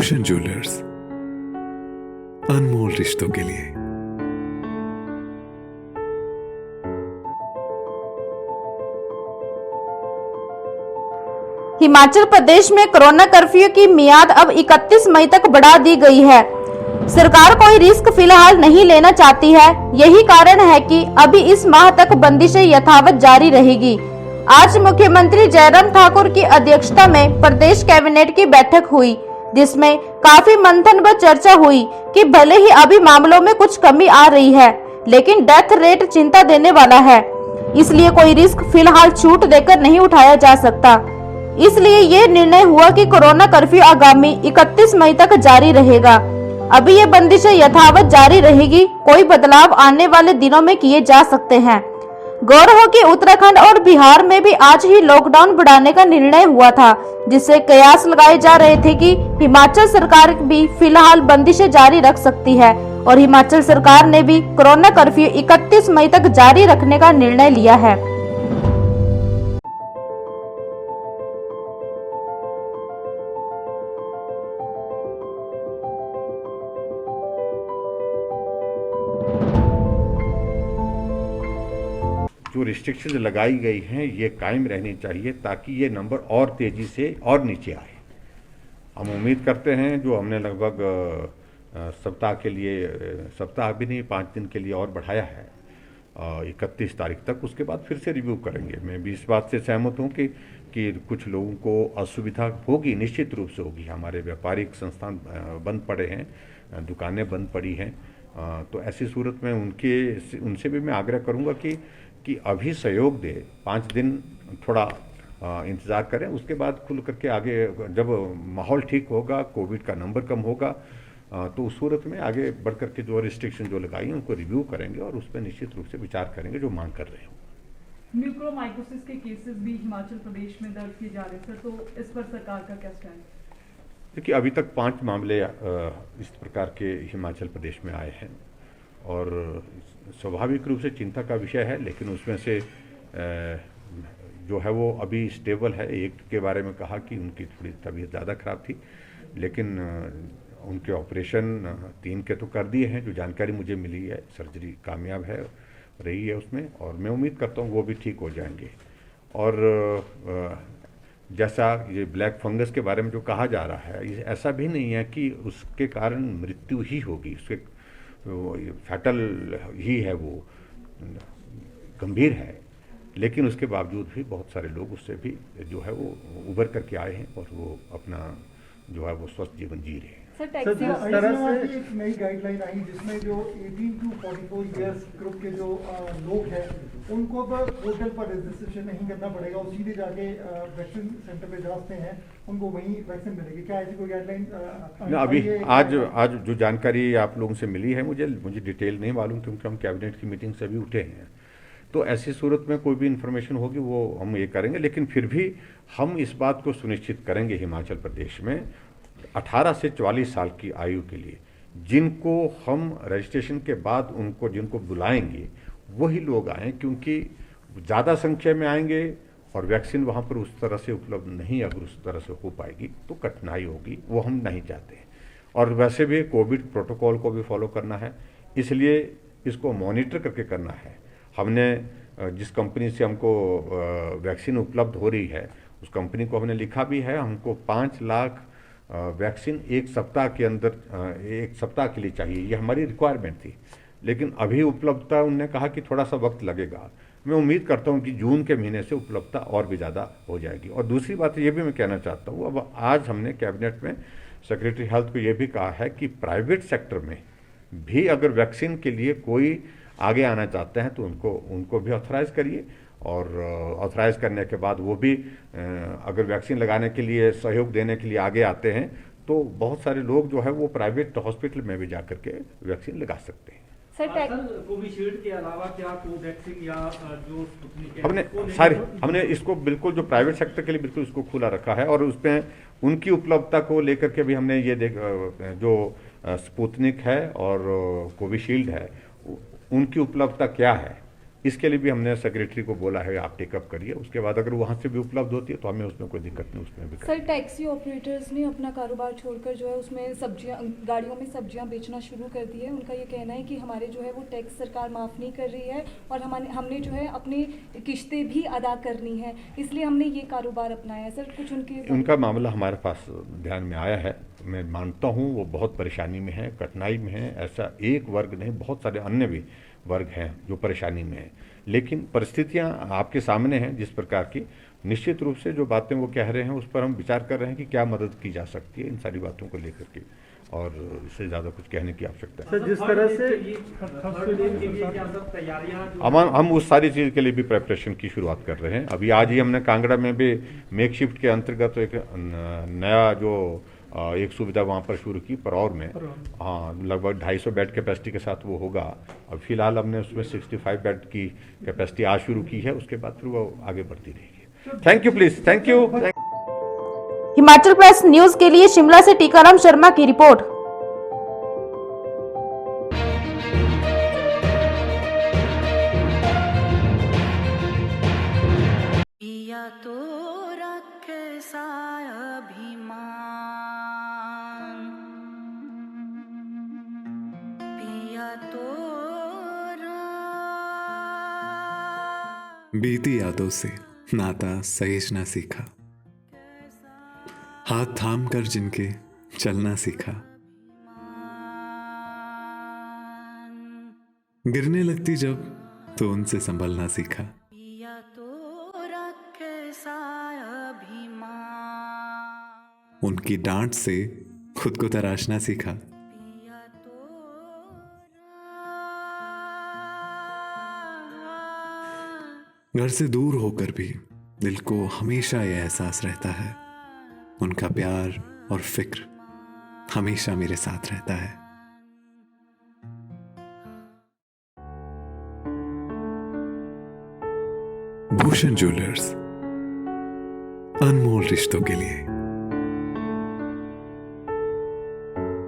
रोशन jewellers, अनमोल रिश्तों के लिए। हिमाचल प्रदेश में कोरोना कर्फ्यू की मियाद अब 31 मई तक बढ़ा दी गई है। सरकार कोई रिस्क फिलहाल नहीं लेना चाहती है। यही कारण है कि अभी इस माह तक बंदिशें यथावत जारी रहेगी। आज मुख्यमंत्री जयराम ठाकुर की अध्यक्षता में प्रदेश कैबिनेट की बैठक हुई, जिसमें काफी मंथन व चर्चा हुई कि भले ही अभी मामलों में कुछ कमी आ रही है, लेकिन डेथ रेट चिंता देने वाला है। इसलिए कोई रिस्क फिलहाल छूट देकर नहीं उठाया जा सकता। इसलिए ये निर्णय हुआ कि कोरोना कर्फ्यू आगामी 31 मई तक जारी रहेगा। अभी ये बंदिशें यथावत जारी रहेगी। कोई बदलाव आने वाले दिनों में किए जा सकते हैं। गौर हो कि उत्तराखंड और बिहार में भी आज ही लॉकडाउन बढ़ाने का निर्णय हुआ था, जिससे कयास लगाए जा रहे थे कि हिमाचल सरकार भी फिलहाल बंदिशें जारी रख सकती है। और हिमाचल सरकार ने भी कोरोना कर्फ्यू 31 मई तक जारी रखने का निर्णय लिया है। जो रिस्ट्रिक्शंस लगाई गई हैं ये कायम रहनी चाहिए ताकि ये नंबर और तेज़ी से और नीचे आए। हम उम्मीद करते हैं जो हमने लगभग सप्ताह के लिए, सप्ताह भी नहीं 5 दिन के लिए और बढ़ाया है 31 तारीख तक, उसके बाद फिर से रिव्यू करेंगे। मैं भी इस बात से सहमत हूँ कि कुछ लोगों को असुविधा होगी, निश्चित रूप से होगी। हमारे व्यापारिक संस्थान बंद पड़े हैं, दुकानें बंद पड़ी हैं, तो ऐसी सूरत में उनसे भी मैं आग्रह करूँगा कि अभी सहयोग दे, 5 दिन थोड़ा इंतज़ार करें, उसके बाद खुल करके आगे जब माहौल ठीक होगा, कोविड का नंबर कम होगा, तो उस सूरत में आगे बढ़ करके जो रिस्ट्रिक्शन जो लगाई हैं उनको रिव्यू करेंगे और उस पर निश्चित रूप से विचार करेंगे जो मांग कर रहे हो। म्यूकोरमाइकोसिस के केसेस भी हिमाचल प्रदेश में दर्ज किए जा रहे हैं, तो इस पर सरकार का क्या स्टैंड? देखिए, अभी तक 5 मामले इस प्रकार के हिमाचल प्रदेश में आए हैं और स्वाभाविक रूप से चिंता का विषय है, लेकिन उसमें से जो है वो अभी स्टेबल है। एक के बारे में कहा कि उनकी थोड़ी तबीयत ज़्यादा खराब थी, लेकिन उनके ऑपरेशन 3 के तो कर दिए हैं, जो जानकारी मुझे मिली है। सर्जरी कामयाब है रही है उसमें, और मैं उम्मीद करता हूँ वो भी ठीक हो जाएंगे। और जैसा ये ब्लैक फंगस के बारे में जो कहा जा रहा है, ऐसा भी नहीं है कि उसके कारण मृत्यु ही होगी, उसके फैटल ही है, वो गंभीर है, लेकिन उसके बावजूद भी बहुत सारे लोग उससे भी जो है वो उभर करके आए हैं और वो अपना जो है वो स्वस्थ जीवन जी रहे हैं। सर, जिस तरह से एक नई गाइडलाइन आई जिसमें जो 18 to 44 ईयर्स ग्रुप के जो लोग हैं उनको अब पोर्टल पर रजिस्ट्रेशन नहीं करना पड़ेगा, और सीधे जाके वैक्सीन सेंटर पे जाते हैं, उनको वहीं वैक्सीन मिलेगी। क्या ऐसी कोई गाइडलाइन? अभी आज जो जानकारी आप लोगों से मिली है, मुझे डिटेल नहीं मालूम, क्योंकि हम कैबिनेट की मीटिंग से भी उठे हैं। तो ऐसी सूरत में कोई भी इन्फॉर्मेशन होगी वो हम ये करेंगे, लेकिन फिर भी हम इस बात को सुनिश्चित करेंगे हिमाचल प्रदेश में 18 से 44 साल की आयु के लिए जिनको हम रजिस्ट्रेशन के बाद जिनको बुलाएंगे वही लोग आएँ, क्योंकि ज़्यादा संख्या में आएंगे और वैक्सीन वहाँ पर उस तरह से उपलब्ध नहीं, अगर उस तरह से हो पाएगी तो कठिनाई होगी, वो हम नहीं चाहते हैं। और वैसे भी कोविड प्रोटोकॉल को भी फॉलो करना है, इसलिए इसको मॉनिटर करके करना है। हमने जिस कंपनी से हमको वैक्सीन उपलब्ध हो रही है उस कंपनी को हमने लिखा भी है, हमको 5 लाख वैक्सीन 1 सप्ताह के अंदर 1 सप्ताह के लिए चाहिए, ये हमारी रिक्वायरमेंट थी। लेकिन अभी उपलब्धता उन्होंने कहा कि थोड़ा सा वक्त लगेगा। मैं उम्मीद करता हूँ कि जून के महीने से उपलब्धता और भी ज़्यादा हो जाएगी। और दूसरी बात ये भी मैं कहना चाहता हूँ, अब आज हमने कैबिनेट में सेक्रेटरी हेल्थ को ये भी कहा है कि प्राइवेट सेक्टर में भी अगर वैक्सीन के लिए कोई आगे आना चाहते हैं तो उनको भी ऑथराइज करिए, और ऑथराइज करने के बाद वो भी अगर वैक्सीन लगाने के लिए सहयोग देने के लिए आगे आते हैं तो बहुत सारे लोग जो है वो प्राइवेट हॉस्पिटल में भी जा करके वैक्सीन लगा सकते हैं। कोविशील्ड के अलावा क्या कोवैक्सीन या जो हमने इसको बिल्कुल जो प्राइवेट सेक्टर के लिए बिल्कुल इसको खुला रखा है, और उसमें उनकी उपलब्धता को लेकर के भी हमने ये जो स्पुतनिक है और कोविशील्ड है उनकी उपलब्धता क्या है इसके लिए भी हमने सेक्रेटरी को बोला है आप टेकअप करिए, उसके बाद अगर वहाँ से भी उपलब्ध होती है तो हमें उसमें कोई दिक्कत नहीं, उसमें भी सर टैक्सी ऑपरेटर्स ने अपना कारोबार छोड़कर जो है उसमें सब्जियां, गाड़ियों में सब्जियां बेचना शुरू कर दी है। उनका ये कहना है कि हमारे जो है वो टैक्स सरकार माफ़ नहीं कर रही है और हमने जो है अपनी किश्तें भी अदा करनी है, इसलिए हमने ये कारोबार अपनाया है। सर कुछ उनका मामला हमारे पास ध्यान में आया है, मैं मानता हूँ वो बहुत परेशानी में है, कठिनाई में है। ऐसा एक वर्ग नहीं, बहुत सारे अन्य भी वर्ग हैं जो परेशानी में हैं, लेकिन परिस्थितियां आपके सामने हैं जिस प्रकार की। निश्चित रूप से जो बातें वो कह रहे हैं उस पर हम विचार कर रहे हैं कि क्या मदद की जा सकती है इन सारी बातों को लेकर के, और इससे ज़्यादा कुछ कहने की आवश्यकता है। सर जिस तरह से तैयारियां हम उस सारी चीज़ के लिए भी प्रेपरेशन की शुरुआत कर रहे हैं। अभी आज ही हमने कांगड़ा में भी मेक शिफ्ट के अंतर्गत एक नया जो एक सुविधा वहाँ पर शुरू की परौर में। हाँ, लगभग 250 बेड कैपेसिटी के साथ वो होगा। अब फिलहाल हमने उसमें 65 बेड की कैपेसिटी आज शुरू की है, उसके बाद फिर वो आगे बढ़ती रहेगी। Thank you please, thank you. Himachal press news के लिए शिमला से टीकाराम शर्मा की रिपोर्ट। पिया तो रखे सा अभिमान, पिया तो बीती यादों से नाता सहेजना सीखा, हाथ थाम कर जिनके चलना सीखा, गिरने लगती जब तो उनसे संभलना सीखा। पिया तो रखे सा अभिमान, उनकी डांट से खुद को तराशना सीखा। पिया तो घर से दूर होकर भी दिल को हमेशा यह एहसास रहता है, उनका प्यार और फिक्र हमेशा मेरे साथ रहता है। भूषण ज्वेलर्स, अनमोल रिश्तों के लिए।